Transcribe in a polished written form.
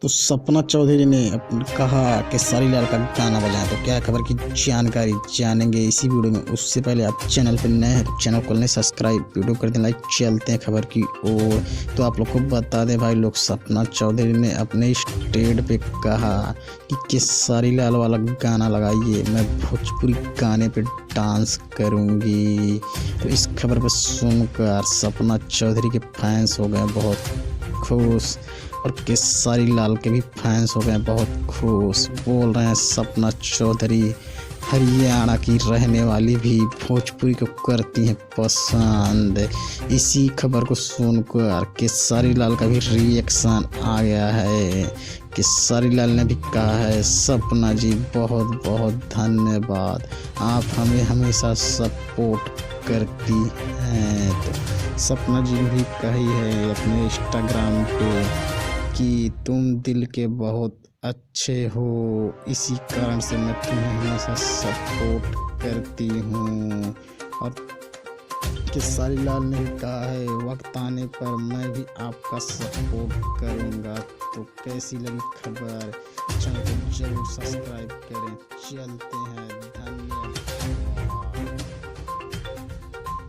तो सपना चौधरी ने कहा कि सारी लाल का गाना बजाएं। तो क्या खबर की जानकारी जानेंगे इसी वीडियो में। उससे पहले आप चैनल पर नए हैं तो चैनल को लें सब्सक्राइब, वीडियो कर दें लाइक। चलते हैं खबर की ओर। तो आप लोग को बता दें भाई लोग, सपना चौधरी ने अपने स्टेज पे कहा कि केसरी लाल वाला गाना लगाइए, मैं भोजपुरी गाने पे डांस करूँगी। तो इस खबर पर सुनकर सपना चौधरी के फैंस हो गए बहुत खुश और केसरी लाल के भी फैंस हो गए बहुत खुश। बोल रहे हैं सपना चौधरी हरियाणा की रहने वाली भी भोजपुरी को करती हैं पसंद। इसी खबर को सुनकर केसरी लाल का भी रिएक्शन आ गया है। केसरी लाल ने भी कहा है, सपना जी बहुत बहुत धन्यवाद, आप हमें हमेशा सपोर्ट करती हैं। तो सपना जी ने भी कही है अपने इंस्टाग्राम पे कि तुम दिल के बहुत अच्छे हो, इसी कारण से मैं तुम्हें हमेशा सपोर्ट करती हूँ। और केसरी लाल ने भी कहा है, वक्त आने पर मैं भी आपका सपोर्ट करूँगा। तो कैसी लगी खबर, चैनल को जरूर सब्सक्राइब करें। चलते हैं, धन्यवाद।